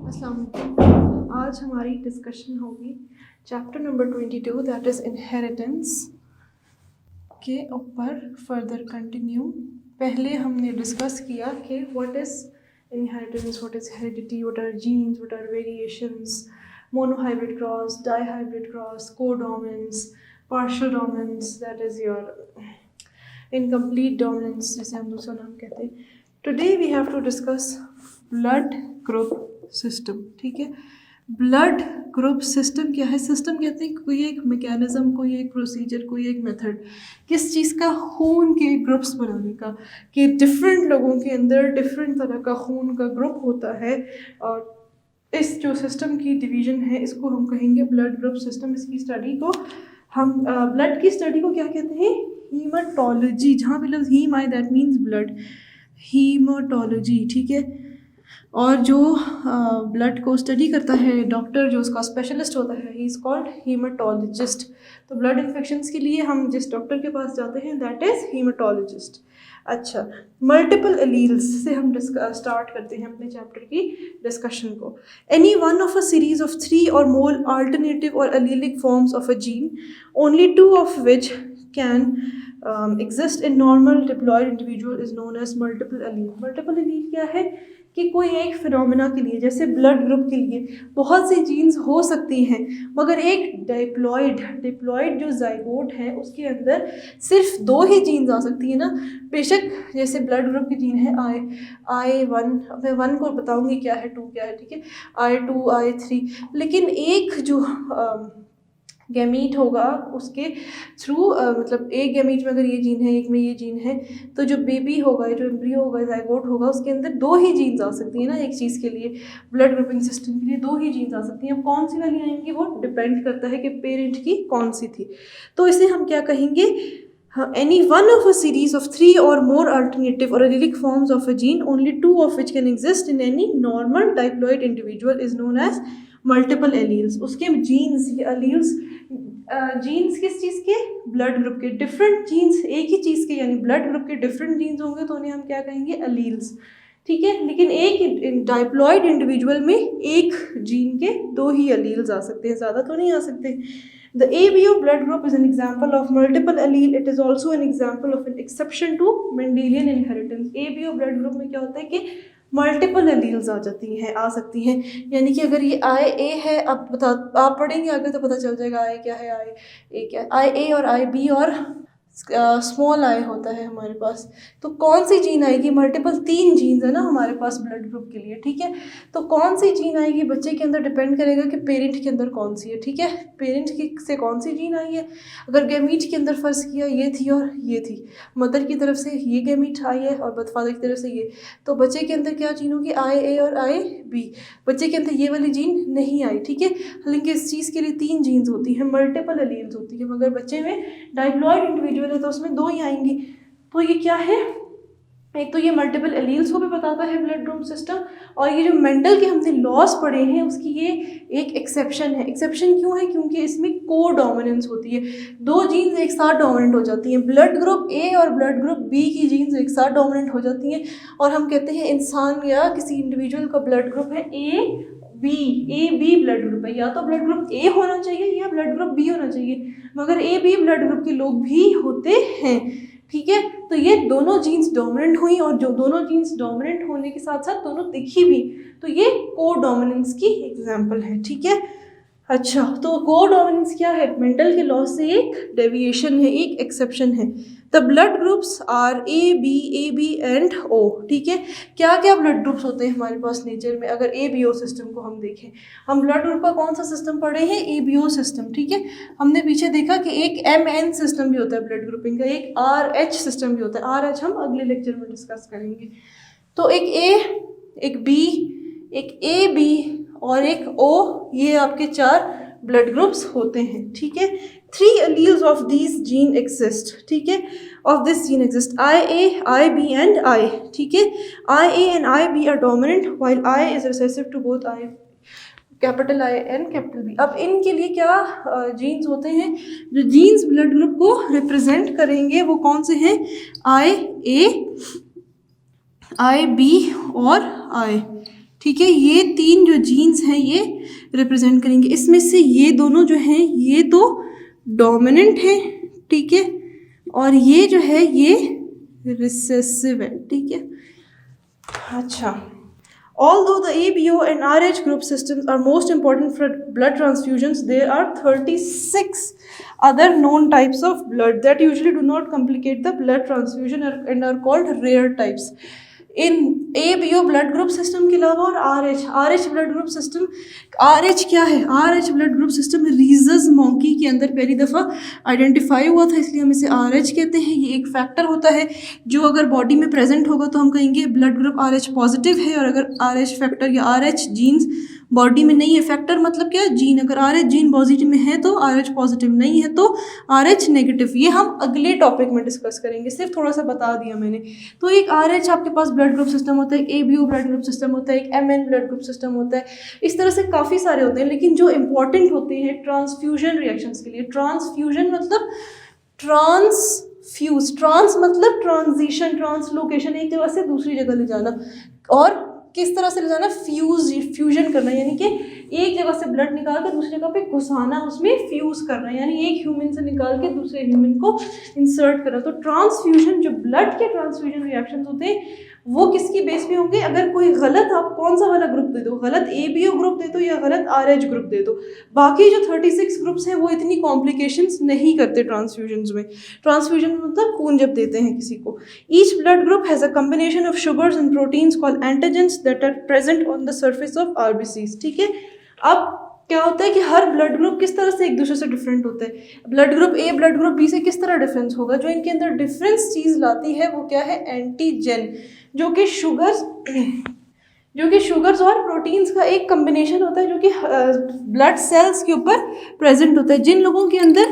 अस्सलाम वालेकुम। आज हमारी डिस्कशन होगी chapter number 22 that is inheritance के ऊपर फर्दर कंटिन्यू। पहले हमने डिस्कस किया कि what is inheritance, what is heredity, what are genes, what are variations, monohybrid cross, dihybrid cross, codominance, partial dominance, that is your incomplete dominance जिसे हम दूसरा नाम कहते हैं। Today we have to discuss blood group system. ठीक है, blood group system क्या है? सिस्टम कहते हैं कोई एक मैकेनिज्म, कोई एक प्रोसीजर, कोई एक मेथड, किस चीज़ का? खून के ग्रुप्स बनाने का, कि डिफरेंट लोगों के अंदर डिफरेंट तरह का खून का ग्रुप होता है। और इस जो सिस्टम की डिवीज़न है इसको हम कहेंगे ब्लड ग्रुप सिस्टम। इसकी स्टडी को हम ब्लड की स्टडी को क्या कहते हैं? हीमाटोलॉजी। जहाँ पे लफ्ज़ हीम आए दैट मीन्स ब्लड, हीमाटोलॉजी। ठीक है, और जो ब्लड को स्टडी करता है डॉक्टर, जो उसका स्पेशलिस्ट होता है, ही इज़ कॉल्ड हीमाटोलॉजिस्ट। तो ब्लड इन्फेक्शंस के लिए हम जिस डॉक्टर के पास जाते हैं दैट इज़ हीमाटोलॉजिस्ट। अच्छा, मल्टीपल एलील्स से हम स्टार्ट करते हैं अपने चैप्टर की डिस्कशन को। Any one of a series of 3 or more alternative or allelic forms of a gene, only 2 of which can exist in normal diploid individual is known as multiple allele। multiple allele क्या है? कि कोई एक phenomena के लिए, जैसे blood group के लिए बहुत सी जीन्स हो सकती हैं, मगर एक डिप्लॉइड जो जाइगोट है उसके अंदर सिर्फ 2 ही जीन्स आ सकती है ना। बेशक जैसे ब्लड ग्रुप की जीन है I1, मैं 1 को बताऊंगी क्या है, 2 क्या है, ठीक है, I2 I3, लेकिन एक जो गैमीट होगा उसके थ्रू मतलब एक गैमीट में अगर ये जीन है, एक में ये जीन है, तो जो बेबी होगा, जो एम्ब्रियो होगा, जाइगोट होगा, उसके अंदर 2 ही जीन्स आ सकती है ना एक चीज़ के लिए। ब्लड ग्रुपिंग सिस्टम के लिए 2 ही जीन्स आ सकती हैं। अब कौन सी वाली आएंगी वो डिपेंड करता है कि पेरेंट की कौन सी थी। तो इसे हम क्या कहेंगे? Any one of a series of 3 or more alternative or allelic forms of a gene, only 2 of which can exist in any normal diploid individual is known as multiple alleles। उसके jeans, ये alleles, jeans किस चीज़ के? Blood group के। Different jeans एक ही चीज़ के, यानी blood group के different jeans होंगे तो उन्हें हम क्या कहेंगे? अलील्स। ठीक है, लेकिन एक डाइप्लॉइड इंडिविजुअल में एक जीन के 2 ही अलील्स आ सकते हैं, ज़्यादा तो नहीं आ सकते। The ABO blood group is an example of multiple allele. It is also an example of an exception to Mendelian inheritance। ABO blood group में क्या होता है कि मल्टीपल एलील्स आ सकती हैं, यानी कि अगर ये IA है, आप पढ़ेंगे आगे तो पता चल जाएगा IA क्या है, IA क्या है। IA और IB और स्मॉल आई होता है हमारे पास। तो कौन सी जीन आएगी? मल्टीपल 3 जीन्स है ना हमारे पास ब्लड ग्रुप के लिए। ठीक है, तो कौन सी जीन आएगी बच्चे के अंदर डिपेंड करेगा कि पेरेंट के अंदर कौन सी है। ठीक है, पेरेंट की से कौन सी जीन आई है। अगर गैमीट के अंदर फर्ज किया ये थी और ये थी, मदर की तरफ से ये गैमीट आई है और फादर की तरफ से ये, तो बच्चे के अंदर क्या जीन होगी? IA और IB। बच्चे के अंदर ये वाली जीन नहीं आई। ठीक है, हालांकि इस चीज़ के लिए 3 जीन्स होती हैं, मल्टीपल एलील्स होती है, मगर बच्चे में डाइप्लॉइड इंडिविजुअल है तो उसमें 2 ही आएंगी। तो ये क्या है? एक तो ये मल्टीपल एलील्स को भी बताता है ब्लड ग्रुप सिस्टम, और ये जो मेंडल के हमने लॉस पढ़े हैं उसकी ये एक एक्सेप्शन है। एक्सेप्शन क्यों है? क्योंकि इसमें को डोमिनेंस होती है, 2 जीन्स एक साथ डोमिनेंट हो जाती हैं। ब्लड ग्रुप A और ब्लड ग्रुप B की जीन्स एक साथ डोमिनेंट हो जाती हैं, और हम कहते हैं इंसान या किसी इंडिविजुअल का ब्लड ग्रुप है AB ब्लड ग्रुप है। या तो ब्लड ग्रुप A होना चाहिए या ब्लड ग्रुप B होना चाहिए, मगर AB ब्लड ग्रुप के लोग भी होते हैं। ठीक है, तो ये दोनों जीन्स डोमिनेंट हुई, और जो दोनों जीन्स डोमिनेंट होने के साथ साथ दोनों दिखी भी, तो ये को डोमिनेंस की एग्जाम्पल है। ठीक है, अच्छा, तो को डोमिनेंस क्या है? मेंडल के लॉ से एक डेविएशन है, एक एक्सेप्शन है। The blood groups are AB and O। ठीक है, क्या क्या ब्लड ग्रुप्स होते हैं हमारे पास नेचर में? अगर ABO सिस्टम को हम देखें, हम ब्लड ग्रुप का कौन सा सिस्टम पढ़े हैं? ABO system. ठीक है, हमने पीछे देखा कि एक MN सिस्टम भी होता है ब्लड ग्रुपिंग का, एक RH सिस्टम भी होता है। RH हम अगले लेक्चर में डिस्कस करेंगे। तो एक A, एक B, एक AB और एक O, ये आपके 4 ब्लड ग्रुप्स होते हैं। ठीक है, 3 alleles of these gene exist। ठीक है, of this gene exist IA, IB and I। ठीक है, IA and IB are dominant while I is recessive to both I, capital I and capital B। अब इनके लिए क्या जीन्स होते हैं? जो जीन्स ब्लड ग्रुप को रिप्रेजेंट करेंगे वो कौन से हैं? IA, IB और I। ठीक है, ये 3 जो जीन्स हैं ये रिप्रेजेंट करेंगे। इसमें से ये दोनों जो हैं ये तो डोमिनेंट है, ठीक है, और ये जो है ये रिसेसिव है, ठीक है। अच्छा, although the ABO and RH group systems are most important for blood transfusions, there are 36 other known types of blood that usually do not complicate the blood transfusion and are called rare types. इन ABO blood group system के अलावा और RH blood group system, RH क्या है? RH blood group system rhesus monkey के अंदर पहली दफ़ा आइडेंटिफाई हुआ था, इसलिए हम इसे RH कहते हैं। ये एक फैक्टर होता है जो अगर बॉडी में प्रेजेंट होगा तो हम कहेंगे ब्लड ग्रुप RH पॉजिटिव है, और अगर RH फैक्टर या RH जीन्स बॉडी में नहीं है, फैक्टर मतलब क्या है? जीन, अगर RH जीन पॉजिटिव में है तो RH पॉजिटिव नहीं है तो RH नेगेटिव। ये हम अगले टॉपिक में डिस्कस करेंगे, सिर्फ थोड़ा सा बता दिया मैंने। तो एक RH आपके पास ब्लड ग्रुप सिस्टम होता है, एक ABO ब्लड ग्रुप सिस्टम होता है, एक MN ब्लड ग्रुप सिस्टम होता है, इस तरह से काफ़ी सारे होते हैं। लेकिन जो इंपॉर्टेंट होते हैं ट्रांसफ्यूजन रिएक्शंस के लिए, ट्रांसफ्यूजन मतलब ट्रांसफ्यूज, ट्रांस मतलब ट्रांजिशन, ट्रांसलोकेशन, एक जगह से दूसरी जगह ले जाना, और किस तरह से ले जाना? फ्यूजन करना, यानी कि एक जगह से ब्लड निकाल कर दूसरी जगह पे घुसाना, उसमें फ्यूज करना, यानी एक ह्यूमन से निकाल के दूसरे ह्यूमन को इंसर्ट करना। तो ट्रांसफ्यूजन, जो ब्लड के ट्रांसफ्यूजन रिएक्शंस होते हैं वो किसकी बेस पे होंगे? अगर कोई गलत, आप कौन सा वाला ग्रुप दे दो, गलत ABO ग्रुप दे दो या गलत RH ग्रुप दे दो, बाकी जो 36 ग्रुप्स हैं वो इतनी कॉम्प्लिकेशंस नहीं करते ट्रांसफ्यूजन में। ट्रांसफ्यूजन मतलब खून जब देते हैं किसी को। Each blood group has a combination of sugars and proteins called antigens that are present on the surface of RBCs, ठीक है। अब क्या होता है कि हर ब्लड ग्रुप किस तरह से एक दूसरे से डिफरेंट होता है। Blood group A blood group B से किस तरह डिफरेंस होगा? जो इनके अंदर डिफरेंस चीज़ लाती है वो क्या है? एंटीजन, जो कि शुगर्स और प्रोटीन्स का एक कम्बिनेशन होता है, जो कि ब्लड सेल्स के ऊपर प्रेजेंट होता है। जिन लोगों के अंदर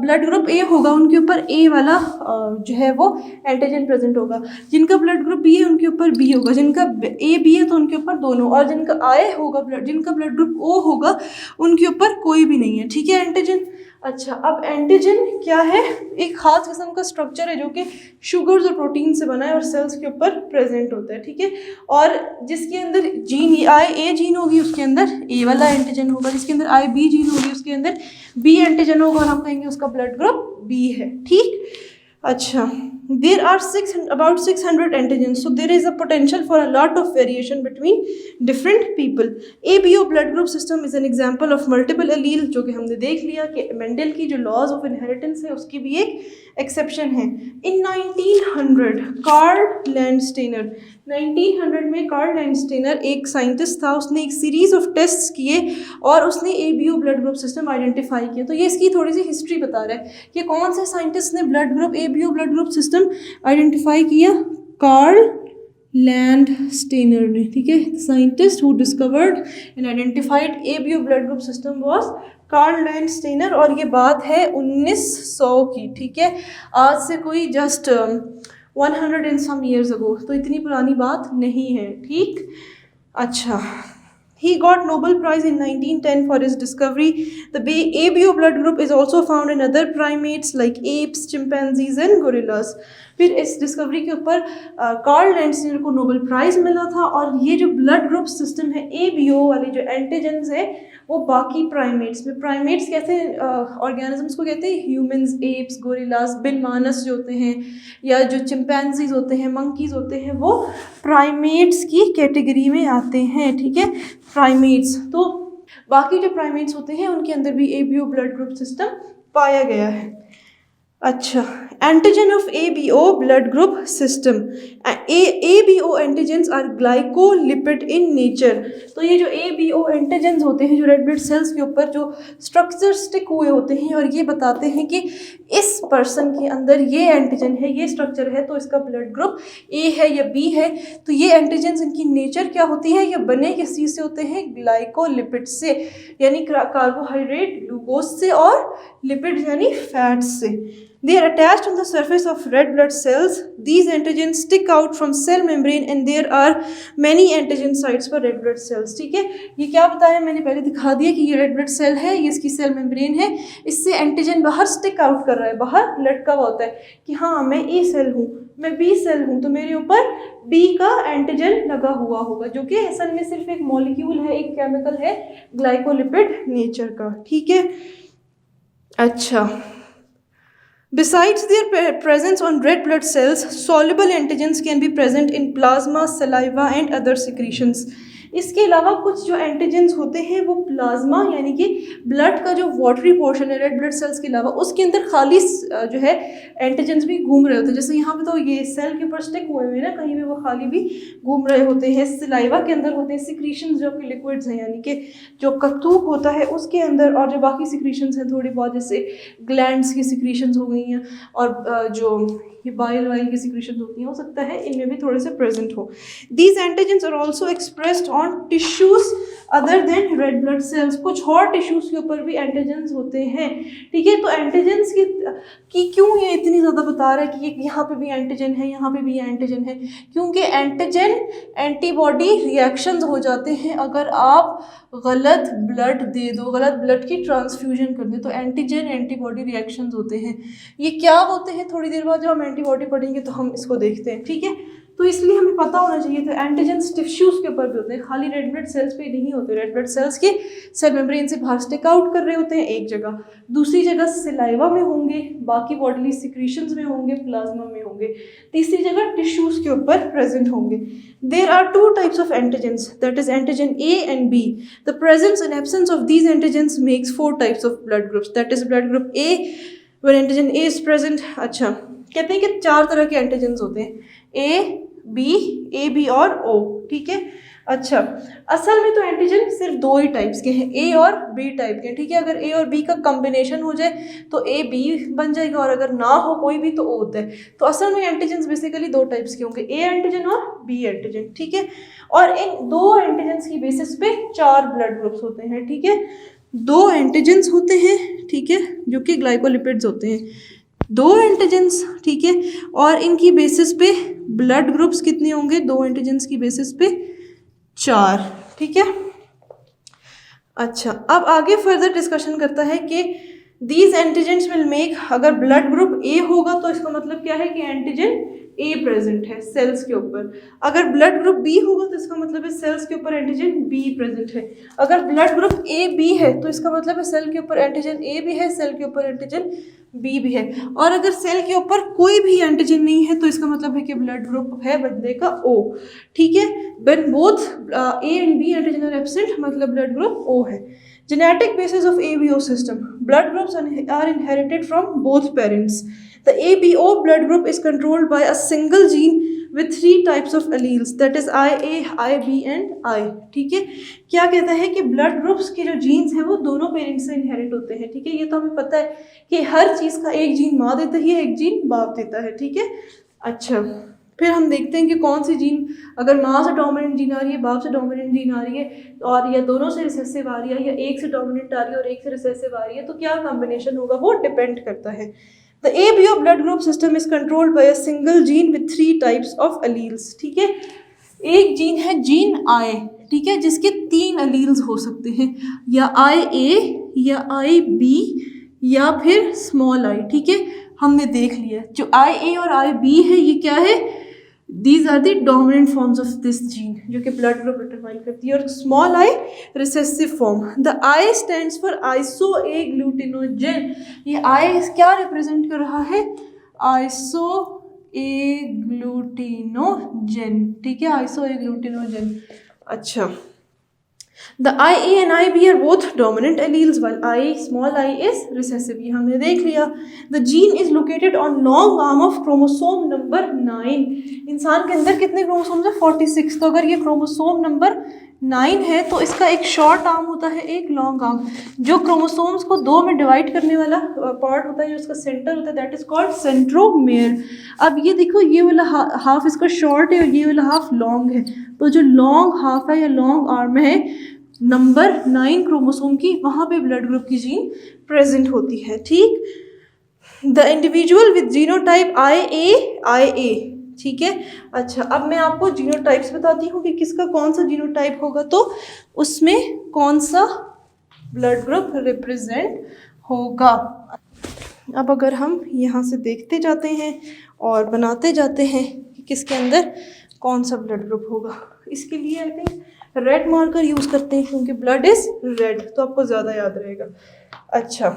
ब्लड ग्रुप A होगा उनके ऊपर A वाला जो है वो एंटीजन प्रेजेंट होगा, जिनका ब्लड ग्रुप B है उनके ऊपर B होगा, जिनका A B है तो उनके ऊपर दोनों, और जिनका I होगा जिनका ब्लड ग्रुप O होगा उनके ऊपर कोई भी नहीं है, ठीक है, एंटीजन। अच्छा, अब एंटीजन क्या है? एक खास किस्म का स्ट्रक्चर है जो कि शुगर्स और प्रोटीन से बना है और सेल्स के ऊपर प्रेजेंट होता है, ठीक है। और जिसके अंदर जीन A जीन होगी उसके अंदर A वाला एंटीजन होगा, जिसके अंदर B जीन होगी उसके अंदर B एंटीजन होगा, और हम कहेंगे उसका ब्लड ग्रुप B है, ठीक। अच्छा, there are about 600 antigens, so there is a potential for a lot of variation between different people. ABO blood group system is an example of multiple allele, जो कि हमने देख लिया कि मेंडल की जो लॉज ऑफ इनहेरिटेंस है उसकी भी एक एक्सेप्शन है। इन 1900 कार्ल लैंडस्टेनर, 1900 में कार्ल लैंडस्टेनर एक साइंटिस्ट था, उसने एक सीरीज ऑफ टेस्ट्स किए और उसने ABO blood group system identify किया। तो ये इसकी थोड़ी सी हिस्ट्री बता रहा है कि कौन से साइंटिस्ट ने ABO blood group system identify किया? कार्ल लैंडस्टेनर ने, ठीक है। Scientist who discovered and identified ABO blood group system was Karl Landsteiner, और ये बात है 1900 की, ठीक है, आज से कोई just 100 and some years ago, तो इतनी पुरानी बात नहीं है, ठीक। अच्छा, he got Nobel Prize in 1910 for his discovery. The ABO blood group is also found in other primates like apes, chimpanzees and gorillas. फिर इस डिस्कवरी के ऊपर कार्ल लैंडस्टेनर को नोबेल प्राइज़ मिला था। और ये जो ब्लड ग्रुप सिस्टम है ABO वाले जो एंटीजेंस है वो बाकी प्राइमेट्स में, प्राइमेट्स कैसे ऑर्गेनिजम्स को कहते हैं? ह्यूमंस, एप्स, गोरिल्लास, बिल मानस जो होते हैं, या जो चिंपैंजीज होते हैं, मंकीज़ होते हैं, वो प्राइमेट्स की कैटेगरी में आते हैं, ठीक है, प्राइमेट्स। तो बाकी जो प्राइमेट्स होते हैं उनके अंदर भी ABO ब्लड ग्रुप सिस्टम पाया गया है। अच्छा, antigen of ABO blood group system, ABO antigens are glycolipid in nature. तो ये जो ABO एंटीजेंस होते हैं, जो रेड ब्लड सेल्स के ऊपर जो स्ट्रक्चर स्टिक हुए होते हैं और ये बताते हैं कि इस पर्सन के अंदर ये एंटीजन है, ये स्ट्रक्चर है, तो इसका ब्लड ग्रुप A है या B है। तो ये एंटीजेंस, इनकी नेचर क्या होती है? ये बने किस चीज़ से होते हैं? ग्लाइकोलिपिड से, यानी कार्बोहाइड्रेट, ग्लूकोज से, और लिपिड यानी फैट्स से। They are attached on the surface of red blood cells. These antigens stick out from cell membrane and there are many antigen sites for red blood cells, ठीक है। ये क्या बताया मैंने? पहले दिखा दिया कि ये रेड ब्लड सेल है, ये इसकी सेल मेम्ब्रेन है, इससे एंटीजन बाहर स्टिक आउट कर रहा है, बाहर लटका हुआ होता है कि हाँ मैं A सेल हूँ, मैं बी सेल हूँ तो मेरे ऊपर बी का एंटीजन लगा हुआ होगा, जो कि असल में सिर्फ एक मॉलिक्यूल है, एक केमिकल है ग्लाइकोलिपिड नेचर का, ठीक है। अच्छा, besides their presence on red blood cells, soluble antigens can be present in plasma, saliva and other secretions. इसके अलावा कुछ जो एंटीजेंस होते हैं वो प्लाज्मा यानी कि ब्लड का जो वाटरी पोर्शन है रेड ब्लड सेल्स के अलावा उसके अंदर खाली जो है एंटीजेंस भी घूम रहे होते हैं। जैसे यहाँ पे तो ये सेल के ऊपर स्टिक हुए हुए हैं ना, कहीं पे वो खाली भी घूम रहे होते हैं। सलाइवा के अंदर होते हैं सिक्रीशंस जो कि लिक्विड्स हैं, यानी कि जो कत्तूक होता है उसके अंदर, और जो बाकी सिक्रीशंस हैं थोड़ी बहुत जैसे ग्लैंड्स की सिक्रीशंस हो गई हैं और जो ये बाइल वाइल की सिक्रीशंस होती हैं, हो सकता है इनमें भी थोड़े से प्रेजेंट हो। These antigens are also expressed on tissues other than red blood cells. कुछ और टिश्यूज के ऊपर भी एंटीजेंस होते हैं, ठीक है। तो एंटीजेंस की क्यों ये इतनी ज़्यादा बता रहा है कि यहाँ पे भी एंटीजन है, यहाँ पे भी एंटीजन है, क्योंकि एंटीजन एंटीबॉडी रिएक्शंस हो जाते हैं अगर आप गलत ब्लड दे दो, गलत ब्लड की ट्रांसफ्यूजन कर दे, तो एंटीजन एंटीबॉडी रिएक्शंस होते हैं। ये क्या होते हैं थोड़ी देर बाद जब हम एंटीबॉडी पढ़ेंगे तो हम इसको देखते हैं, ठीक है। तो इसलिए हमें पता होना चाहिए। तो एंटीजेंस टिश्यूज के ऊपर भी होते हैं, खाली रेड ब्लड सेल्स पे नहीं होते। रेड ब्लड सेल्स के सेल मेम्ब्रेन से बाहर स्टिक आउट कर रहे होते हैं एक जगह, दूसरी जगह सलाइवा में होंगे, बाकी बॉडीली सिक्रीशंस में होंगे, प्लाज्मा में होंगे, तीसरी जगह टिश्यूज के ऊपर प्रेजेंट होंगे। There are two types of antigens, that is antigen A and B. The presence and absence of these antigens makes 4 types of blood groups, that is blood group A when antigen A is present। अच्छा, कहते हैं कि 4 तरह के antigens होते हैं, A, B और O, ठीक है। अच्छा, असल में तो एंटीजन सिर्फ 2 ही टाइप्स के हैं, A और B टाइप के, ठीक है। अगर A और B का कॉम्बिनेशन हो जाए तो A B बन जाएगा, और अगर ना हो कोई भी तो O होता है। तो असल में एंटीजन बेसिकली 2 टाइप्स के होंगे, A एंटीजन और B एंटीजन, ठीक है। और इन 2 एंटीजन की बेसिस पे 4 ब्लड ग्रुप्स होते हैं, ठीक है। 2 एंटीजन होते हैं, ठीक है, जो कि ग्लाइकोलिपिड्स होते हैं, 2 एंटीजेंस, ठीक है। और इनकी बेसिस पे ब्लड ग्रुप्स कितने होंगे, 2 एंटीजेंस की बेसिस पे 4, ठीक है। अच्छा, अब आगे फर्दर डिस्कशन करता है कि दीज एंटीजेंस विल मेक, अगर ब्लड ग्रुप ए होगा तो इसका मतलब क्या है कि एंटीजन ए प्रेजेंट है सेल्स के ऊपर। अगर ब्लड ग्रुप बी होगा तो इसका मतलब है सेल्स के ऊपर एंटीजन बी प्रेजेंट है। अगर ब्लड ग्रुप ए बी है तो इसका मतलब है सेल के ऊपर एंटीजन ए भी है, सेल के ऊपर एंटीजन बी भी है। और अगर सेल के ऊपर कोई भी एंटीजन नहीं है तो इसका मतलब है कि ब्लड ग्रुप है बंदे का ओ, ठीक है। When both A and B antigen are absent मतलब ब्लड ग्रुप ओ है। Genetic basis of ABO system. Blood groups are inherited from both parents. The ABO blood group is controlled by a single gene with 3 types of alleles, that is IA, IB and I, ठीक है। क्या कहता है कि blood groups के जो jeans हैं वो दोनों पेरेंट्स से इनहेरिट होते हैं, ठीक है। ये तो हमें पता है कि हर चीज़ का एक जीन माँ देता है, एक जीन बाप देता है, ठीक है। अच्छा, फिर हम देखते हैं कि कौन सी जीन, अगर माँ से डोमिनेंट जीन आ रही है, बाप से डोमिनेंट जीन आ रही है, और या दोनों से रिसेसिव आ रही है, या एक से डोमिनेंट आ रही है और एक से रिसेसिव आ रही है, तो क्या कॉम्बिनेशन होगा वो डिपेंड करता है। The ABO blood group system is controlled by a single gene with 3 types of alleles, ठीक है। एक जीन है जीन I, ठीक है, जिसके 3 alleles हो सकते हैं, या IA या IB या फिर स्मॉल I, ठीक है। हमने देख लिया जो IA और IB है ये क्या है, These are the dominant forms of this gene जो कि blood group determine करती है, और small I recessive form। The I stands for isoagglutinogen। ये I क्या represent कर रहा है, isoagglutinogen, ठीक है, isoagglutinogen। अच्छा, The IA and IB are both dominant alleles while small I is recessive, ये हमने देख लिया। The gene is located on long arm of chromosome number 9। इंसान के अंदर कितने क्रोमोसोम्स हैं, 46। तो अगर ये क्रोमोसोम नंबर 9 है तो इसका एक शॉर्ट आर्म होता है, एक लॉन्ग आर्म। जो क्रोमोसोम्स को 2 में डिवाइड करने वाला पार्ट होता है, जो इसका सेंटर होता है, दैट इज कॉल्ड सेंट्रोमेयर। अब ये देखो, ये वाला हाफ इसका शॉर्ट है और ये वाला हाफ लॉन्ग है, तो जो लॉन्ग हाफ है या लॉन्ग आर्म है नंबर 9 क्रोमोसोम की, वहाँ पे ब्लड ग्रुप की जीन प्रेजेंट होती है, ठीक। The individual with genotype IA, ठीक है। अच्छा, अब मैं आपको जीनोटाइप्स बताती हूँ कि किसका कौन सा जीनोटाइप होगा, तो उसमें कौन सा ब्लड ग्रुप रिप्रेजेंट होगा। अब अगर हम यहाँ से देखते जाते हैं और बनाते जाते हैं कि किसके अंदर कौन सा ब्लड ग्रुप होगा, इसके लिए I think red marker use करते हैं क्योंकि ब्लड इज़ रेड, तो आपको ज़्यादा याद रहेगा। अच्छा,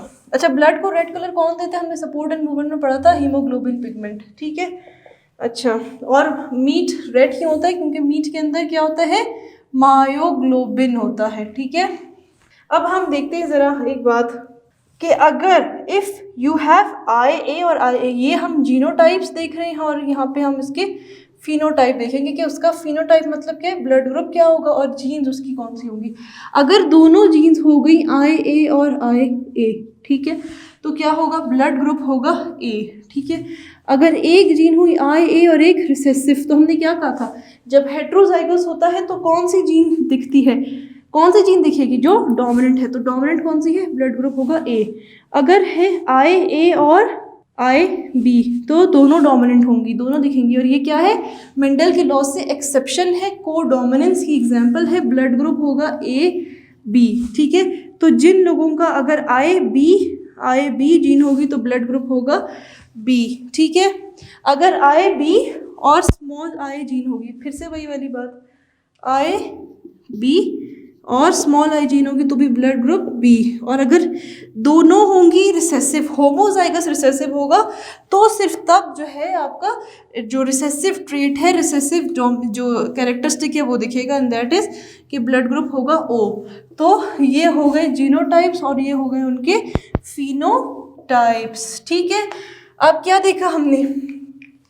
ब्लड को रेड कलर कौन देता है? हमने सपोर्ट एंड मूवमेंट में पढ़ा था, हीमोग्लोबिन पिगमेंट, ठीक है। अच्छा, और मीट रेड क्यों होता है? क्योंकि मीट के अंदर क्या होता है? मायोग्लोबिन होता है, ठीक है। अब हम देखते हैं ज़रा एक बात कि अगर इफ़ यू हैव IA और IA, ये हम जीनोटाइप्स देख रहे हैं और यहाँ पे हम इसके फिनोटाइप देखेंगे कि उसका फिनोटाइप मतलब क्या है, ब्लड ग्रुप क्या होगा और जीन्स उसकी कौन सी होगी। अगर दोनों जीन्स हो गई IA और IA, ठीक है, तो क्या होगा? ब्लड ग्रुप होगा A, ठीक है। अगर एक जीन हुई IA और एक रिसेसिव, तो हमने क्या कहा था, जब हेट्रोजाइगस होता है तो कौन सी जीन दिखती है, कौन सी जीन दिखेगी? जो डोमिनेंट है, तो डोमिनेंट कौन सी है? ब्लड ग्रुप होगा A। अगर है IA और IB तो दोनों डोमिनेंट होंगी, दोनों दिखेंगी, और ये क्या है? मेंडल के लॉ से एक्सेप्शन है, को डोमिनेंस की एग्जांपल है, ब्लड ग्रुप होगा AB, ठीक है। तो जिन लोगों का अगर IB जीन होगी तो ब्लड ग्रुप होगा B, ठीक है। अगर IB और स्मॉल I जीन होगी, फिर से वही वाली बात, IB और स्मॉल I जीन होगी तो भी ब्लड ग्रुप B। और अगर दोनों होंगी रिसेसिव, होमोजाइगस रिसेसिव होगा, तो सिर्फ तब जो है आपका जो रिसेसिव ट्रेट है, रिसेसिव जो कैरेक्टरिस्टिक है वो दिखेगा, एंड दैट इज कि ब्लड ग्रुप होगा O। तो ये हो गए जीनोटाइप्स और ये हो गए उनके फिनोटाइप्स, ठीक है। अब क्या देखा हमने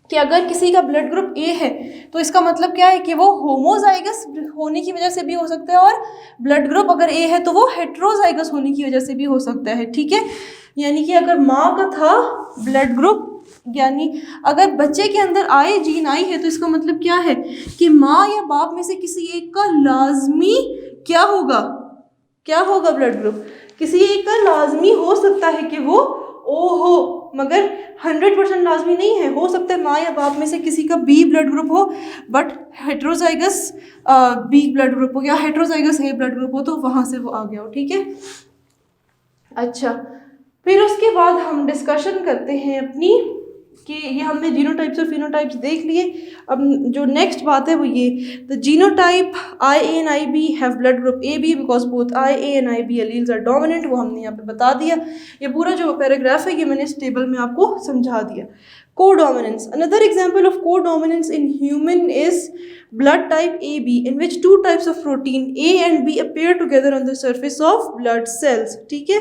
कि अगर किसी का ब्लड ग्रुप A है तो इसका मतलब क्या है कि वो होमोजाइगस होने की वजह से भी हो सकता है, और ब्लड ग्रुप अगर A है तो वो हेट्रोजाइगस होने की वजह से भी हो सकता है, ठीक है। यानी कि अगर माँ का था ब्लड ग्रुप, यानी अगर बच्चे के अंदर I जीन आई है तो इसका मतलब क्या है कि माँ या बाप में से किसी एक का लाजमी क्या होगा ब्लड ग्रुप, किसी एक का लाजमी हो सकता है कि वो O हो, मगर 100% लाजमी नहीं है। हो सकता है माँ या बाप में से किसी का B ब्लड ग्रुप हो, but heterozygous B blood group हो या हेट्रोजाइगस A ब्लड ग्रुप हो, तो वहाँ से वो आ गया हो, ठीक है। अच्छा, फिर उसके बाद हम डिस्कशन करते हैं अपनी कि ये हमने जीनोटाइप्स और फिनोटाइप्स देख लिए। अब जो नेक्स्ट बात है वो ये, the genotype IA and IB have blood group AB because both IA and IB alleles are dominant, वो हमने यहाँ पे बता दिया। ये पूरा जो पैराग्राफ है ये मैंने इस टेबल में आपको समझा दिया। Codominance, another example of codominance in human is blood type AB in which two types of protein A and B appear together on the surface of blood cells, ठीक है।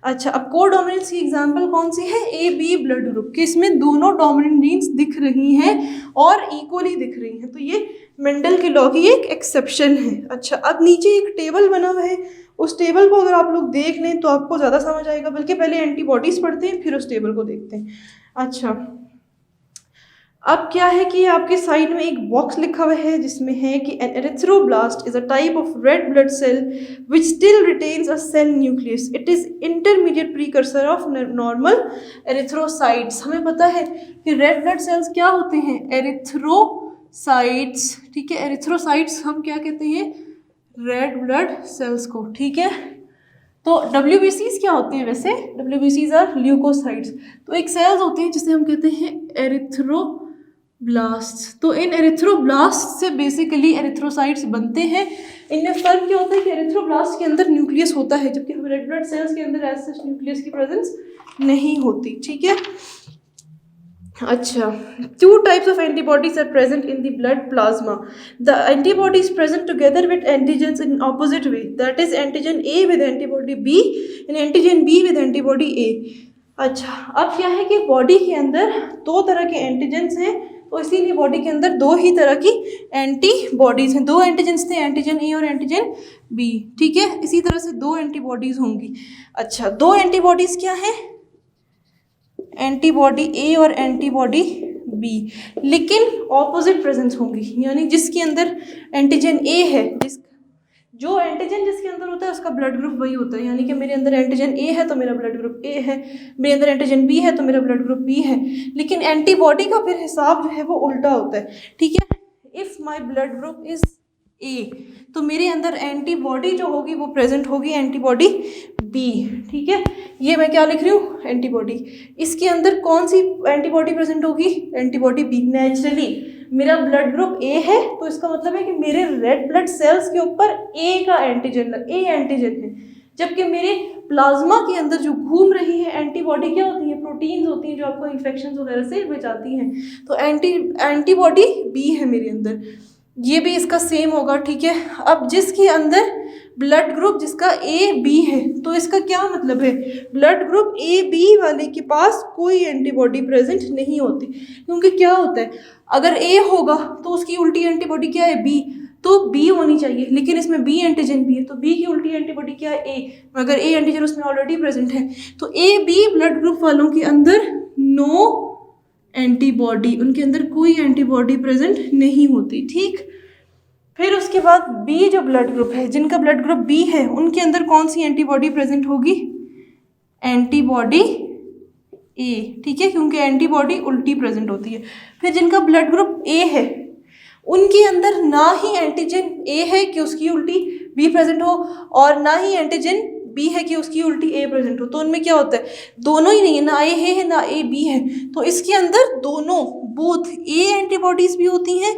अच्छा, अब कोडोमिनेंस की एग्जांपल कौन सी है? AB ब्लड ग्रुप के, इसमें दोनों डोमिनेंट जीन्स दिख रही हैं और इक्वली दिख रही हैं, तो ये मेंडल के लॉ की एक एक्सेप्शन है। अच्छा, अब नीचे एक टेबल बना हुआ है, उस टेबल को अगर आप लोग देख लें तो आपको ज़्यादा समझ आएगा, बल्कि पहले एंटीबॉडीज़ पढ़ते हैं फिर उस टेबल को देखते हैं। अच्छा, अब क्या है कि आपके साइड में एक बॉक्स लिखा हुआ है जिसमें है कि an erythroblast is a type of red blood cell which still retains a cell nucleus, it is intermediate precursor of normal erythrocytes. हमें पता है कि रेड ब्लड सेल्स क्या होते हैं? एरिथ्रोसाइट्स, ठीक है। एरिथ्रोसाइट्स हम क्या कहते हैं? रेड ब्लड सेल्स को, ठीक है। तो WBCs क्या होते हैं? वैसे WBCs आर ल्यूकोसाइट्स। तो एक सेल्स होते हैं जिसे हम कहते हैं एरिथ्रोब्लास्ट। तो इन एरिथ्रोब्लास्ट से बेसिकली एरिथ्रोसाइट्स बनते हैं। इनमें फर्क क्या होता है कि एरिथ्रोब्लास्ट के अंदर न्यूक्लियस होता है, जबकि रेड ब्लड सेल्स के अंदर ऐसे न्यूक्लियस की प्रेजेंस नहीं होती, ठीक है। अच्छा, two types of antibodies are present in the blood plasma. The antibodies present together with antigens in opposite way. That is antigen A with antibody B and antigen B with antibody A. अच्छा, अब क्या है कि body के अंदर दो तरह के एंटीजेंस हैं, तो इसीलिए बॉडी के अंदर दो ही तरह की एंटीबॉडीज हैं। दो एंटीजेंस थे, एंटीजन A और एंटीजन B, ठीक है। इसी तरह से दो एंटीबॉडीज होंगी। अच्छा, दो एंटीबॉडीज क्या है? एंटीबॉडी A और एंटीबॉडी B, लेकिन ऑपोजिट प्रेजेंस होंगी, यानी जिसके अंदर एंटीजन A है, जो एंटीजन जिसके अंदर होता है उसका ब्लड ग्रुप वही होता है। यानी कि मेरे अंदर एंटीजन A है तो मेरा ब्लड ग्रुप A है, मेरे अंदर एंटीजन B है तो मेरा ब्लड ग्रुप B है। लेकिन एंटीबॉडी का फिर हिसाब जो है वो उल्टा होता है, ठीक है। If my blood group is A तो मेरे अंदर एंटीबॉडी जो होगी वो प्रेजेंट होगी एंटीबॉडी B, ठीक है। ये मैं क्या लिख रही हूँ, एंटीबॉडी। इसके अंदर कौन सी एंटीबॉडी प्रेजेंट होगी, एंटीबॉडी बी। नेचुरली मेरा ब्लड ग्रुप ए है तो इसका मतलब है कि मेरे रेड ब्लड सेल्स के ऊपर ए का एंटीजन, ए एंटीजन है, जबकि मेरे प्लाज्मा के अंदर जो घूम रही है एंटीबॉडी क्या होती है, प्रोटीन्स होती हैं जो आपको इन्फेक्शन वगैरह से बचाती हैं। तो एंटीबॉडी बी है मेरे अंदर, ये भी इसका सेम होगा, ठीक है। अब जिसके अंदर ब्लड ग्रुप जिसका ए बी है, तो इसका क्या मतलब है, ब्लड ग्रुप ए बी वाले के पास कोई एंटीबॉडी प्रेजेंट नहीं होती, क्योंकि क्या होता है, अगर ए होगा तो उसकी उल्टी एंटीबॉडी क्या है, बी, तो बी होनी चाहिए, लेकिन इसमें बी एंटीजन भी है, तो बी की उल्टी एंटीबॉडी क्या है, ए, मगर ए एंटीजन उसमें ऑलरेडी प्रेजेंट है, तो ए बी ब्लड ग्रुप वालों के अंदर नो एंटीबॉडी, उनके अंदर कोई एंटीबॉडी प्रेजेंट नहीं होती, ठीक। फिर उसके बाद बी जो ब्लड ग्रुप है, जिनका ब्लड ग्रुप बी है, उनके अंदर कौन सी एंटीबॉडी प्रेजेंट होगी, एंटीबॉडी ए, ठीक है, क्योंकि एंटीबॉडी उल्टी प्रेजेंट होती है। फिर जिनका ब्लड ग्रुप ए है, उनके अंदर ना ही एंटीजन ए है कि उसकी उल्टी बी प्रेजेंट हो, और ना ही एंटीजन बी है कि उसकी उल्टी ए प्रेजेंट हो, तो उनमें क्या होता है, दोनों ही नहीं है, ना ए है ना ए बी है, तो इसके अंदर दोनों बोथ ए एंटीबॉडीज भी होती हैं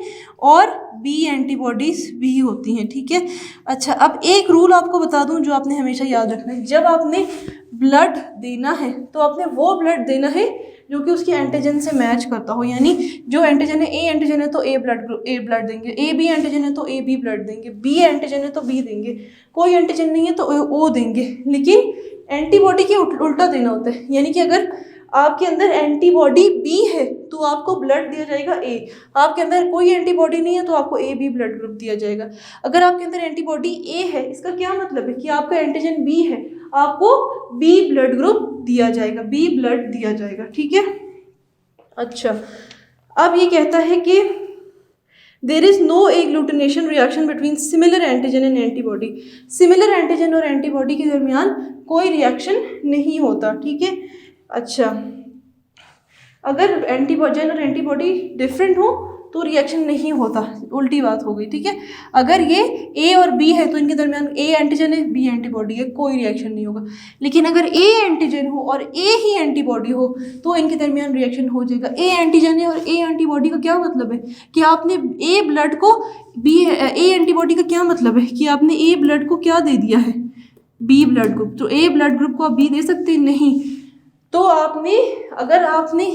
और बी एंटीबॉडीज भी होती हैं, ठीक है। अच्छा, अब एक रूल आपको बता दूं जो आपने हमेशा याद रखना है, जब आपने ब्लड देना है तो आपने वो ब्लड देना है जो कि उसकी एंटीजन से मैच करता हो, यानी जो एंटीजन है, ए एंटीजन है तो ए ब्लड देंगे, ए बी एंटीजन है तो ए बी ब्लड देंगे, बी एंटीजन है तो बी देंगे, कोई एंटीजन नहीं है तो ओ देंगे, लेकिन एंटीबॉडी के उल्टा देना होता है, यानी कि अगर आपके अंदर एंटीबॉडी बी है तो आपको ब्लड दिया जाएगा ए, आपके अंदर कोई एंटीबॉडी नहीं है तो आपको ए बी ब्लड ग्रुप दिया जाएगा। अगर आपके अंदर एंटीबॉडी ए है, इसका क्या मतलब है कि आपका एंटीजन बी है, आपको बी ब्लड ग्रुप दिया जाएगा, बी ब्लड दिया जाएगा, ठीक है। अच्छा, अब ये कहता है कि there is no agglutination reaction between similar antigen and antibody, similar antigen और एंटीबॉडी के दरमियान कोई रिएक्शन नहीं होता, ठीक है। अच्छा, अगर एंटीबॉजन और एंटीबॉडी डिफरेंट हो तो रिएक्शन नहीं होता, उल्टी बात हो गई, ठीक है। अगर ये ए और बी है तो इनके दरमियान ए एंटीजन है बी एंटीबॉडी है, कोई रिएक्शन नहीं होगा, लेकिन अगर ए एंटीजन हो और ए ही एंटीबॉडी हो तो इनके दरमियान रिएक्शन हो जाएगा। ए एंटीजन है और ए एंटीबॉडी का क्या मतलब है कि आपने ए ब्लड को बी, ए एंटीबॉडी का क्या मतलब है कि आपने ए ब्लड को क्या दे दिया है, बी ब्लड ग्रुप, तो ए ब्लड ग्रुप को आप बी दे सकते नहीं, तो आपने अगर आपने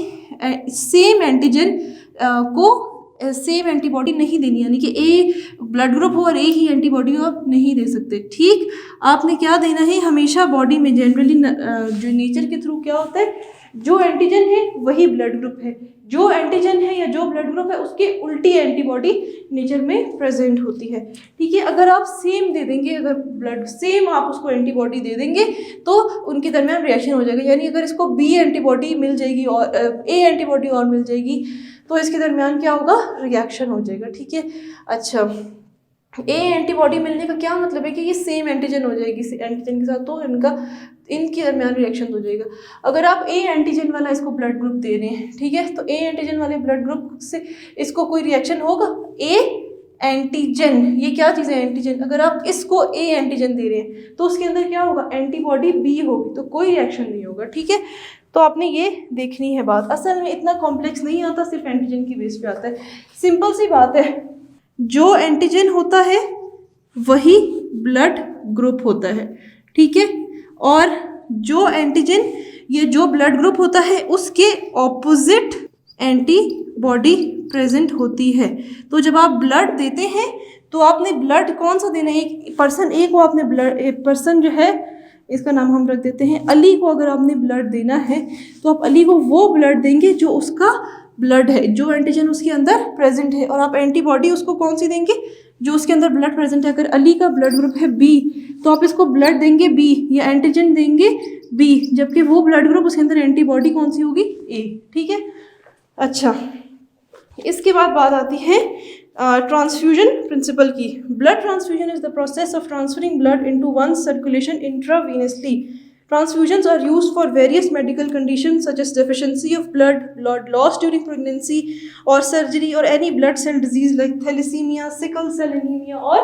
सेम एंटीजन को सेम एंटीबॉडी नहीं देनी, यानी कि ए ब्लड ग्रुप हो और ए ही एंटीबॉडी हो आप नहीं दे सकते, ठीक। आपने क्या देना है, हमेशा बॉडी में जनरली जो नेचर के थ्रू क्या होता है, जो एंटीजन है वही ब्लड ग्रुप है, जो एंटीजन है या जो ब्लड ग्रुप है उसके उल्टी एंटीबॉडी नेचर में प्रेजेंट होती है, ठीक है। अगर आप सेम दे देंगे, अगर ब्लड सेम आप उसको एंटीबॉडी दे देंगे तो उनके दरमियान रिएक्शन हो जाएगा, यानी अगर इसको बी एंटीबॉडी मिल जाएगी और ए एंटीबॉडी और मिल जाएगी तो इसके दरमियान क्या होगा, रिएक्शन हो जाएगा, ठीक है। अच्छा, ए एंटीबॉडी मिलने का क्या मतलब है कि ये सेम एंटीजन हो जाएगी एंटीजन के साथ, तो इनके दरमियान रिएक्शन हो जाएगा। अगर आप ए एंटीजन वाला इसको ब्लड ग्रुप दे रहे हैं, ठीक है, तो ए एंटीजन वाले ब्लड ग्रुप से इसको कोई रिएक्शन होगा, ए एंटीजन, ये क्या चीज़ है, एंटीजन, अगर आप इसको ए एंटीजन दे रहे हैं तो उसके अंदर क्या होगा, एंटीबॉडी बी होगी, तो कोई रिएक्शन नहीं होगा, ठीक है। तो आपने ये देखनी है बात, असल में इतना कॉम्प्लेक्स नहीं आता, सिर्फ एंटीजन की बेस पे आता है, सिंपल सी बात है, जो एंटीजन होता है वही ब्लड ग्रुप होता है, ठीक है, और जो एंटीजन ये जो ब्लड ग्रुप होता है उसके ऑपोजिट एंटीबॉडी प्रेजेंट होती है। तो जब आप ब्लड देते हैं तो आपने ब्लड कौन सा देना है, एक पर्सन ए को आपने ब्लड, एक पर्सन जो है इसका नाम हम रख देते हैं अली को, अगर आपने ब्लड देना है तो आप अली को वो ब्लड देंगे जो उसका ब्लड है, जो एंटीजन उसके अंदर प्रेजेंट है, और आप एंटीबॉडी उसको कौन सी देंगे, जो उसके अंदर ब्लड प्रेजेंट है। अगर अली का ब्लड ग्रुप है बी तो आप इसको ब्लड देंगे बी या एंटीजन देंगे बी, जबकि वो ब्लड ग्रुप उसके अंदर एंटीबॉडी कौन सी होगी, ए, ठीक है। अच्छा, इसके बाद बात आती है ट्रांसफ्यूजन प्रिंसिपल की। Blood transfusion is the process of transferring blood into one circulation intravenously. Transfusions are used for various medical conditions such as deficiency of blood loss during pregnancy or surgery or any blood cell disease like thalassemia, sickle cell anemia or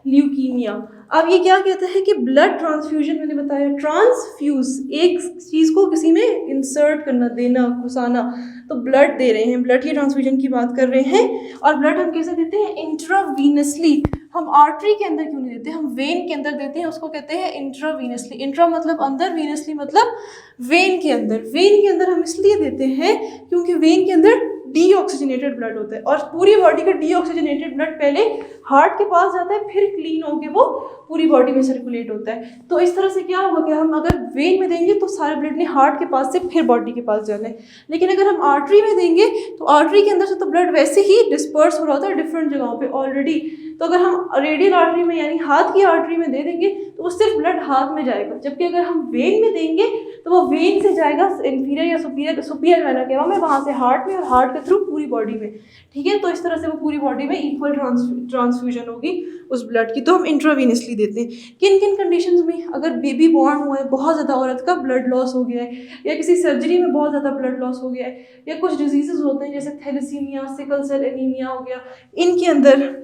leukaemia. अब ये क्या कहता है कि blood transfusion, मैंने बताया transfuse, एक चीज़ को किसी में इंसर्ट करना, देना, घुसाना, तो ब्लड दे रहे हैं, ब्लड की ट्रांसफ्यूजन की बात कर रहे हैं। और ब्लड हम कैसे देते हैं? इंट्रावीनसली। हम आर्टरी के अंदर क्यों नहीं देते, हम वेन के अंदर देते हैं, उसको कहते हैं इंट्रावीनसली। इंट्रा मतलब अंदर, वीनसली मतलब वेन के अंदर। वेन के अंदर हम इसलिए देते हैं क्योंकि वेन के अंदर डीऑक्सीजनेटेड ब्लड होता है, और पूरी बॉडी का डीऑक्सीजनेटेड ब्लड पहले हार्ट के पास जाता है, फिर क्लीन होके वो पूरी बॉडी में सर्कुलेट होता है। तो इस तरह से क्या होगा कि हम अगर वेन में देंगे तो सारे ब्लड ने हार्ट के पास से फिर बॉडी के पास जाना है, लेकिन अगर हम आर्टरी में देंगे तो आर्टरी के अंदर से तो ब्लड वैसे ही डिस्पर्स हो रहा होता है डिफरेंट जगहों पे ऑलरेडी। तो अगर हम रेडियल आर्टरी में यानी हाथ की आर्टरी में दे देंगे तो वो सिर्फ ब्लड हाथ में जाएगा, जबकि अगर हम वेन में देंगे तो वो वेन से जाएगा इंफीरियर या सुपीरियर वेना केवा में, वहाँ से हार्ट में, और हार्ट के थ्रू पूरी बॉडी में। ठीक है, तो इस तरह से वो पूरी बॉडी में इक्वल ट्रांसफ्यूजन होगी उस ब्लड की। तो हम इंट्रावीनसली देते हैं। किन किन कंडीशंस में? अगर बेबी बॉर्न हुआ है, बहुत ज़्यादा औरत का ब्लड लॉस हो गया है, या किसी सर्जरी में बहुत ज़्यादा ब्लड लॉस हो गया है, या कुछ डिजीजेज होते हैं जैसे थैलेसीमिया, सिकल सेल एनीमिया हो गया, इनके अंदर,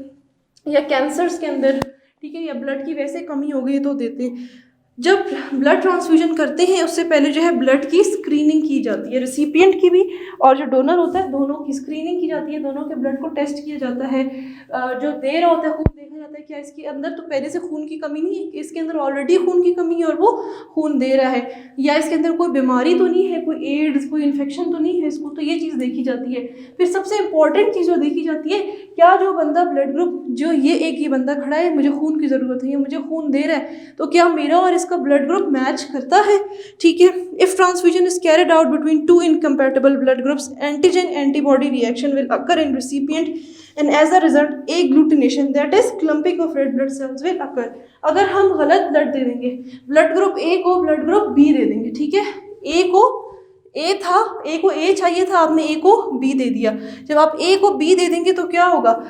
या कैंसर्स के अंदर, ठीक है, या ब्लड की वैसे कमी हो गई तो देते हैं। जब ब्लड ट्रांसफ्यूजन करते हैं उससे पहले जो है ब्लड की स्क्रीनिंग की जाती है, रिसिपिएंट की भी और जो डोनर होता है दोनों की स्क्रीनिंग की जाती है, दोनों के ब्लड को टेस्ट किया जाता है। जो दे रहा होता है खून देखा जाता है क्या इसके अंदर तो पहले से खून की कमी नहीं है, इसके अंदर ऑलरेडी खून की कमी है और वो खून दे रहा है, या इसके अंदर कोई बीमारी तो नहीं है, कोई एड्स, कोई इन्फेक्शन तो नहीं है इसको, तो ये चीज़ देखी जाती है। फिर सबसे इंपॉर्टेंट चीज़ जो देखी जाती है, क्या जो बंदा ब्लड ग्रुप, जो ये बंदा खड़ा है, मुझे खून की ज़रूरत है, ये मुझे खून दे रहा है, तो क्या मेरा और इसका ब्लड ग्रुप मैच करता है? ठीक है। If transfusion is carried out between two incompatible blood groups, antigen antibody reaction will occur in recipient and as a result agglutination, that is clumping of red blood cells will occur। अगर हम गलत blood दे देंगे, blood group A को blood group B दे देंगे, ठीक है, ए को ए था, ए को ए चाहिए था, आपने ए को बी दे दिया। जब आप ए को बी दे देंगे तो क्या होगा,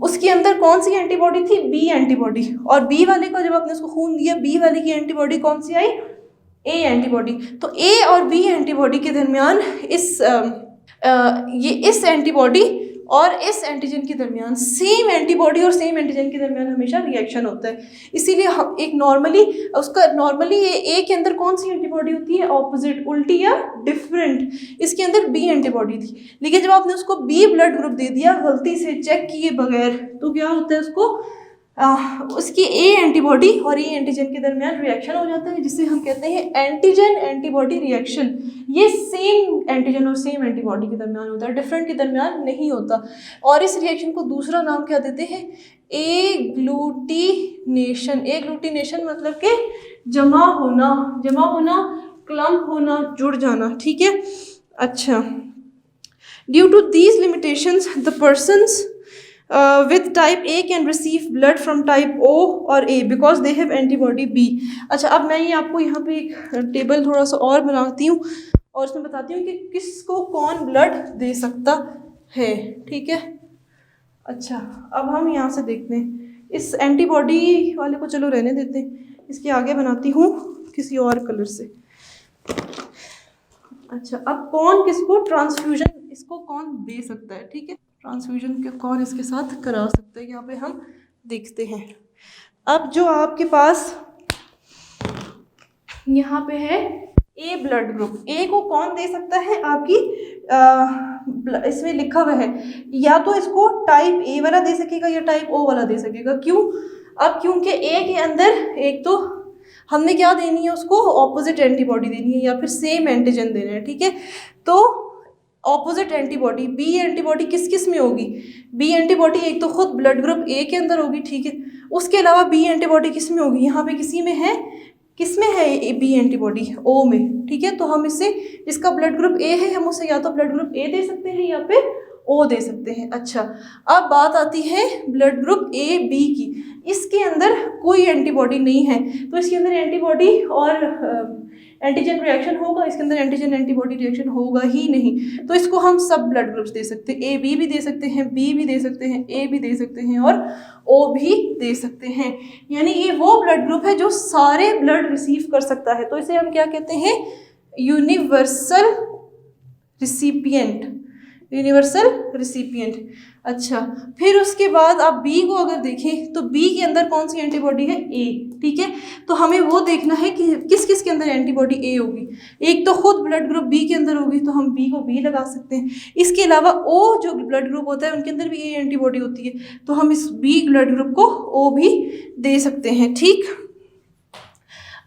उसके अंदर कौन सी एंटीबॉडी थी? बी एंटीबॉडी, और बी वाले को जब आपने उसको खून दिया, बी वाले की एंटीबॉडी कौन सी आई? ए एंटीबॉडी। तो ए और बी एंटीबॉडी के दरमियान इस एंटीबॉडी और इस एंटीजन के दरमियान, सेम एंटीबॉडी और सेम एंटीजन के दरमियान हमेशा रिएक्शन होता है। इसीलिए एक नॉर्मली ए के अंदर कौन सी एंटीबॉडी होती है? ऑपोजिट, उल्टी या डिफरेंट। इसके अंदर बी एंटीबॉडी थी, लेकिन जब आपने उसको बी ब्लड ग्रुप दे दिया गलती से चेक किए बगैर, तो क्या होता है, उसको उसकी ए एंटीबॉडी और ए एंटीजन के दरमियान रिएक्शन हो जाता है, जिसे हम कहते हैं एंटीजन एंटीबॉडी रिएक्शन। ये सेम एंटीजन और सेम एंटीबॉडी के दरमियान होता है, डिफरेंट के दरमियान नहीं होता। और इस रिएक्शन को दूसरा नाम क्या देते हैं? एग्लूटिनेशन। एग्लूटिनेशन मतलब कि जमा होना, क्लम्प होना, जुड़ जाना, ठीक है। अच्छा, due to these limitations the persons with type A can receive blood from type O or A because they have antibody B। अच्छा, अब मैं ये आपको यहाँ पे एक टेबल थोड़ा सा और बनाती हूँ और उसमें बताती हूँ कि किसको कौन ब्लड दे सकता है, ठीक है। अच्छा, अब हम यहाँ से देखते हैं, इस एंटीबॉडी वाले को चलो रहने देते हैं, इसके आगे बनाती हूँ किसी और कलर से। अच्छा, अब कौन किसको ट्रांसफ्यूजन, इसको कौन दे सकता है, ठीक है, ट्रांसफ्यूजन के कौन इसके साथ करा सकते हैं, यहाँ पे हम देखते हैं। अब जो आपके पास यहाँ पे है ए ब्लड ग्रुप, ए को कौन दे सकता है? आपकी इसमें लिखा हुआ है, या तो इसको टाइप ए वाला दे सकेगा या टाइप ओ वाला दे सकेगा। क्यों? अब क्योंकि ए के अंदर एक तो हमने क्या देनी है, उसको ऑपोजिट एंटीबॉडी देनी है या फिर सेम एंटीजन देना है, ठीक है। तो ऑपोजिट एंटीबॉडी, बी एंटीबॉडी किस किस में होगी? बी एंटीबॉडी एक तो खुद ब्लड ग्रुप ए के अंदर होगी, ठीक है, उसके अलावा बी एंटीबॉडी किस में होगी? यहाँ पे किसी में है, किस में है बी एंटीबॉडी? ओ में, ठीक है। तो हम इससे, जिसका ब्लड ग्रुप ए है, हम उसे या तो ब्लड ग्रुप ए दे सकते हैं या फिर ओ दे सकते हैं। अच्छा, अब बात आती है ब्लड ग्रुप ए बी की, इसके अंदर कोई एंटीबॉडी नहीं है, तो इसके अंदर एंटीबॉडी और एंटीजन रिएक्शन होगा, इसके अंदर एंटीजन एंटीबॉडी रिएक्शन होगा ही नहीं। तो इसको हम सब ब्लड ग्रुप्स दे सकते हैं, ए बी भी दे सकते हैं, बी भी दे सकते हैं, ए भी दे सकते हैं और ओ भी दे सकते हैं। यानी ये वो ब्लड ग्रुप है जो सारे ब्लड रिसीव कर सकता है, तो इसे हम क्या कहते हैं? Universal recipient. Universal recipient. अच्छा, फिर उसके बाद आप बी को अगर देखें तो बी के अंदर कौन सी एंटीबॉडी है, ए, ठीक है। तो हमें वो देखना है कि किस किस के अंदर एंटीबॉडी ए होगी। एक तो खुद ब्लड ग्रुप बी के अंदर होगी, तो हम बी को बी लगा सकते हैं। इसके अलावा ओ जो ब्लड ग्रुप होता है उनके अंदर भी ए एंटीबॉडी होती है, तो हम इस बी ब्लड ग्रुप को ओ भी दे सकते हैं, ठीक।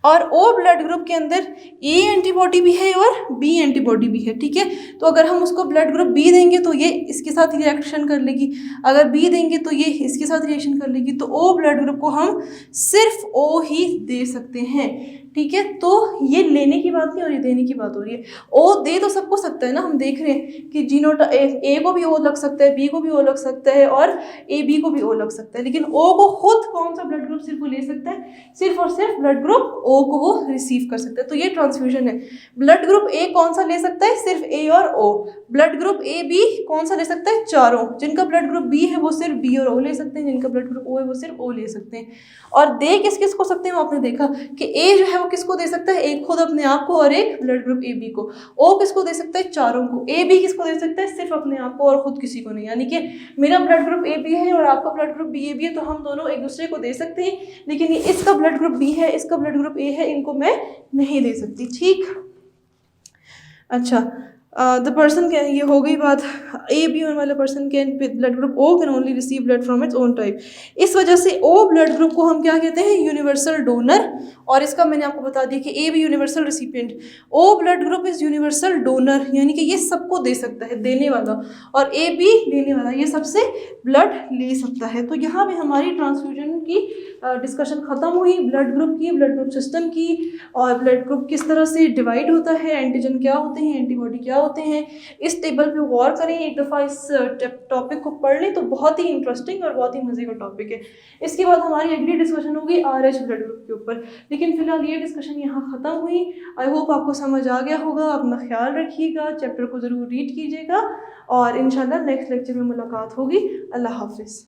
और ओ ब्लड ग्रुप के अंदर ए एंटीबॉडी भी है और बी एंटीबॉडी भी है, ठीक है। तो अगर हम उसको ब्लड ग्रुप बी देंगे तो ये इसके साथ रिएक्शन कर लेगी, अगर बी देंगे तो ये इसके साथ रिएक्शन कर लेगी। तो ओ ब्लड ग्रुप को हम सिर्फ ओ ही दे सकते हैं, ठीक है। तो ये लेने की बात नहीं हो रही, देने की बात हो रही है। ओ दे तो सबको सकता है ना, हम देख रहे हैं कि ए को भी ओ लग सकता है, बी को भी ओ लग सकता है और ए बी को भी ओ लग सकता है, लेकिन ओ को खुद कौन सा ब्लड ग्रुप सिर्फ वो ले सकता है, सिर्फ और सिर्फ ब्लड ग्रुप ओ को वो रिसीव कर सकता है। तो ये ट्रांसफ्यूजन है। ब्लड ग्रुप ए कौन सा ले सकता है, सिर्फ ए और ओ। ब्लड ग्रुप ए बी कौन सा ले सकता है, चारों। जिनका ब्लड ग्रुप बी है वो सिर्फ बी और ओ ले सकते हैं, जिनका ब्लड ग्रुप ओ है वो सिर्फ ओ ले सकते हैं। और दे किस किस को सकते हैं, वो आपने देखा कि ए जो है वो किसको दे सकता है, एक खुद अपने आप को और एक ब्लड ग्रुप ए बी को। ओ किसको दे सकता है, चारों को। ए बी किसको दे सकता है, सिर्फ अपने आप को और खुद किसी को नहीं। यानी कि मेरा ब्लड ग्रुप ए बी है और आपका blood group B A B है, तो हम दोनों एक दूसरे को दे सकते हैं, लेकिन ये इसका ब्लड ग्रुप बी है, इसका ब्लड ग्रुप ए है, इनको मैं नहीं दे सकती, ठीक। अच्छा, द पर्सन कैन, ये हो गई बात, ए बी वाला person can with blood group O can only receive blood from its own type. इस वजह से ओ ब्लड ग्रुप को हम क्या कहते हैं, यूनिवर्सल डोनर। और इसका मैंने आपको बता दिया कि A B universal recipient, O blood group is universal donor, यानी कि ये सबको दे सकता है, देने वाला, और ए बी लेने वाला, ये सबसे ब्लड ले सकता है। तो यहाँ पे हमारी ट्रांसफ्यूजन की डिस्कशन ख़त्म हुई, ब्लड ग्रुप की, ब्लड ग्रुप सिस्टम की, और ब्लड ग्रुप किस तरह से डिवाइड होता है, एंटीजन क्या होते हैं, एंटीबॉडी क्या होते हैं। इस टेबल पे गौर करें, एक दफ़ा इस टॉपिक को पढ़ लें, तो बहुत ही इंटरेस्टिंग और बहुत ही मज़े का टॉपिक है। इसके बाद हमारी अगली डिस्कशन होगी RH ब्लड ग्रुप के ऊपर, लेकिन फिलहाल ये डिस्कशन यहाँ ख़त्म हुई। आई होप आपको समझ आ गया होगा। अपना ख्याल रखिएगा, चैप्टर को ज़रूर रीड कीजिएगा, और इंशाल्लाह नेक्स्ट लेक्चर में मुलाकात होगी। अल्लाह हाफिज़।